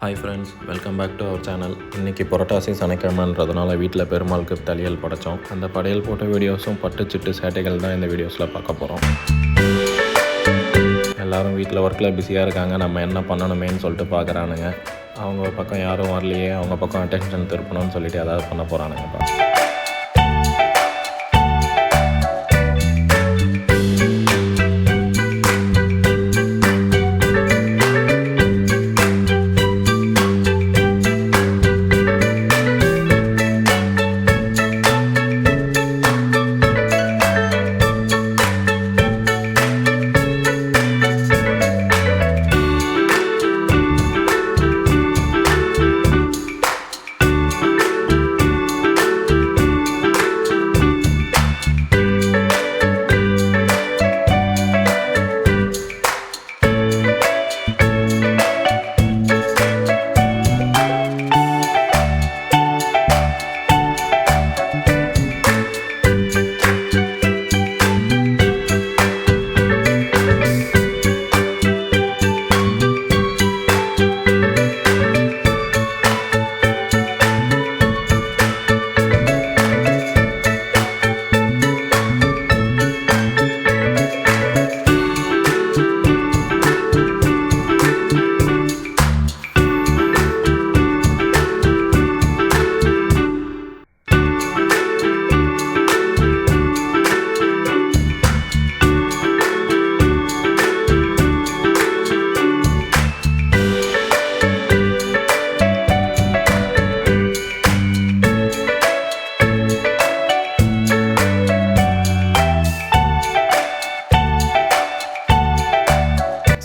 Hi friends, welcome back to our channel. இன்றைக்கி புரட்டாசி சனிக்கிழமைன்றதுனால வீட்டில் பெருமாளுக்கு தளியல் படைத்தோம். அந்த படையல் போட்ட வீடியோஸும் பட்டுச்சிட்டு சேட்டைகள் தான் இந்த வீடியோஸில் பார்க்க போகிறோம். எல்லோரும் வீட்டில் ஒர்க்கில் பிஸியாக இருக்காங்க. நம்ம என்ன பண்ணணுமேன்னு சொல்லிட்டு பார்க்குறானுங்க. அவங்க பக்கம் யாரும் வரலையே, அவங்க பக்கம் அட்டென்ஷன் திருப்பணும்னு சொல்லிட்டு ஏதாவது பண்ண போகிறானுங்கப்பா.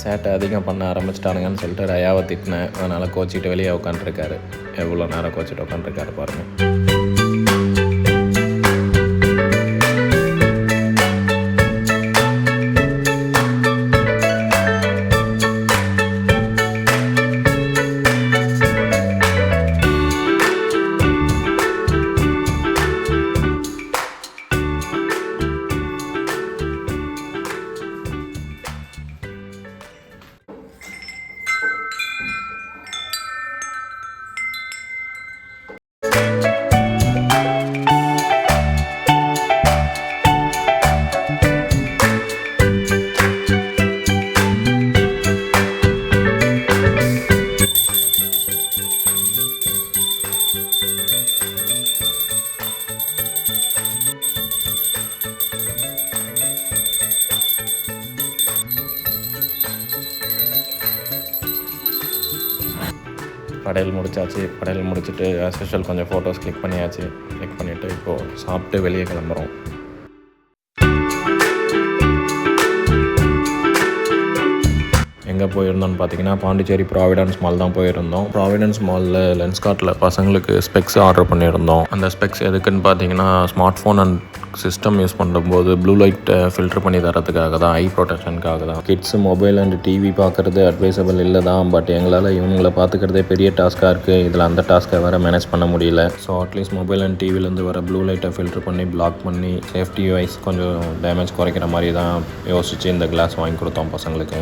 சேட்டை அதிகம் பண்ண ஆரம்பிச்சிட்டானுங்கன்னு சொல்லிட்டு ரயாவை திட்டினேன். அதனால் கோச்சிட்டு வெளியே உட்காந்துருக்காரு. எவ்வளோ நேரம் கோச்சிட்டு உட்காந்துருக்காரு பாருங்கள். படையல் முடிச்சாச்சு. படையல் முடிச்சுட்டு ஸ்பெஷல் கொஞ்சம் ஃபோட்டோஸ் கிளிக் பண்ணியாச்சு. கிளிக் பண்ணிவிட்டு இப்போது சாப்பிட்டு வெளியே கிளம்புறோம். எங்கே போயிருந்தோம்னு பார்த்தீங்கன்னா பாண்டிச்சேரி ப்ராவிடன்ஸ் மால் தான் போயிருந்தோம். ப்ராவிடன்ஸ் மாலில் லென்ஸ்கார்ட்டில் பசங்களுக்கு ஸ்பெக்ஸ் ஆர்டர் பண்ணியிருந்தோம். அந்த ஸ்பெக்ஸ் எதுக்குன்னு பார்த்தீங்கன்னா smart phone and system use பண்ணும்போது ப்ளூ லைட்டை ஃபில்டர் பண்ணி தரதுக்காக தான், ஐ ப்ரொடெக்ஷனுக்காக தான். கிட்ஸு மொபைல் அண்ட் டிவி பார்க்குறது அட்வைசபிள் இல்லை தான். பட் எங்களால் இவங்களை பார்த்துக்கிறதே பெரிய டாஸ்க்காக இருக்குது. இதில் அந்த டாஸ்க்கை வேறு மேனேஜ் பண்ண முடியல. ஸோ அட்லீஸ்ட் மொபைல் அண்ட் டிவிலேருந்து வர ப்ளூ லைட்டை ஃபில்டர் பண்ணி பிளாக் பண்ணி சேஃப்டி வைஸ் கொஞ்சம் டேமேஜ் குறைக்கிற மாதிரி தான் யோசித்து இந்த கிளாஸ் வாங்கி கொடுத்தோம் பசங்களுக்கு.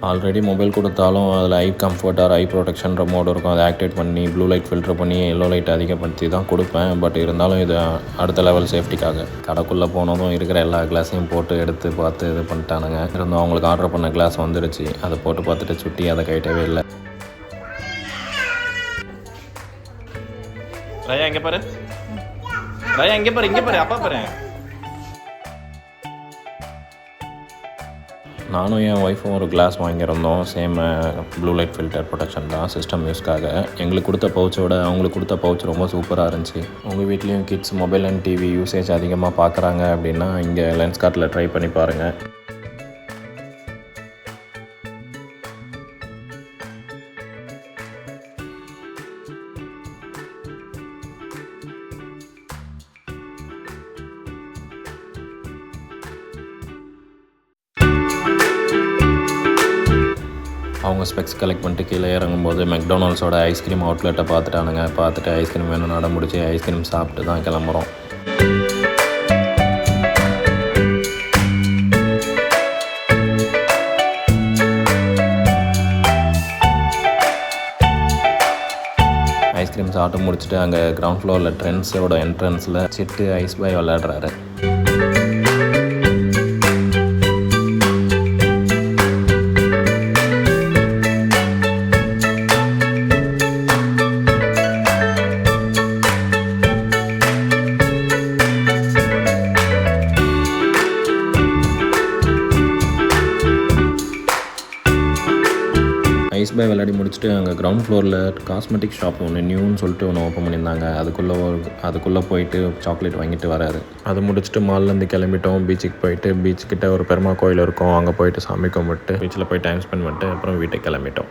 ஆல்ரெடி மொபைல் கொடுத்தாலும் அதில் ஐ கம்ஃபர்ட் ஆர் ஐ ப்ரொடெக்ஷன்ற மோடு இருக்கும். அதை ஆக்டிவேட் பண்ணி ப்ளூ லைட் ஃபில்டர் பண்ணி எல்லோ லைட் அதிகப்படுத்தி தான் கொடுப்பேன். பட் இருந்தாலும் இது அடுத்த லெவல் சேஃப்டிக்காக கடைக்குள்ளே போனதும் இருக்கிற எல்லா கிளாஸையும் போட்டு எடுத்து பார்த்து இது பண்ணிட்டானுங்க. இருந்தும் அவங்களுக்கு ஆர்டர் பண்ண கிளாஸ் வந்துடுச்சு. அதை போட்டு பார்த்துட்டு சுட்டி அதை கைட்டவே இல்லை. ரயா எங்கே பாரு, ரயா எங்கே பாரு, இங்கே பாரு, அப்பா பாரு. நானும் என் ஒய்ஃபும் ஒரு கிளாஸ் வாங்கியிருந்தோம். Same blue light filter protection தான் சிஸ்டம் யூஸ்க்காக. எங்களுக்கு கொடுத்த பவுச்சோட அவங்களுக்கு கொடுத்த பவுச் ரொம்ப சூப்பராக இருந்துச்சு. உங்கள் வீட்லேயும் kids mobile and TV usage அதிகமாக பார்க்குறாங்க அப்படின்னா இங்கே லென்ஸ்கார்ட்டில் ட்ரை பண்ணி பாருங்கள். அவங்க ஸ்பெக்ஸ் கலெக்ட் பண்ணிட்டு கீழே இறங்கும்போது மெக்டொனால்ட்ஸோட ஐஸ்கிரீம் அவுட்லெட்டை பார்த்துட்டானுங்க. பார்த்துட்டு ஐஸ்கிரீம் வேணும் நட முடிச்சு ஐஸ்கிரீம் சாப்பிட்டு தான் கிளம்புறோம். சாப்பிட்டு முடிச்சுட்டு அங்கே கிரவுண்ட் ஃப்ளோரில் ட்ரெண்ட்ஸோட என்ட்ரன்ஸில் சிட்டு ஐஸ் பாய் விளையாடுறாரு. ஐஸ் பாய் விளையாடி முடிச்சுட்டு அங்கே கிரவுண்ட் ஃப்ளோரில் காஸ்மெட்டிக் ஷாப் ஒன்று நியூன்னு சொல்லிட்டு ஒன்று ஓப்பன் பண்ணியிருந்தாங்க. அதுக்குள்ளே போயிட்டு சாக்லேட் வாங்கிட்டு வராரு. அது முடிச்சுட்டு மால்லேருந்து கிளம்பிட்டோம். பீச்சுக்கு போயிட்டு பீச்சுக்கிட்ட ஒரு பெருமா கோயில் இருக்கும், அங்கே போயிட்டு சாமி கும்பிட்டு பீச்சில் போய் டைம் ஸ்பெண்ட் பண்ணிட்டு அப்புறம் வீட்டுக்கு கிளம்பிட்டோம்.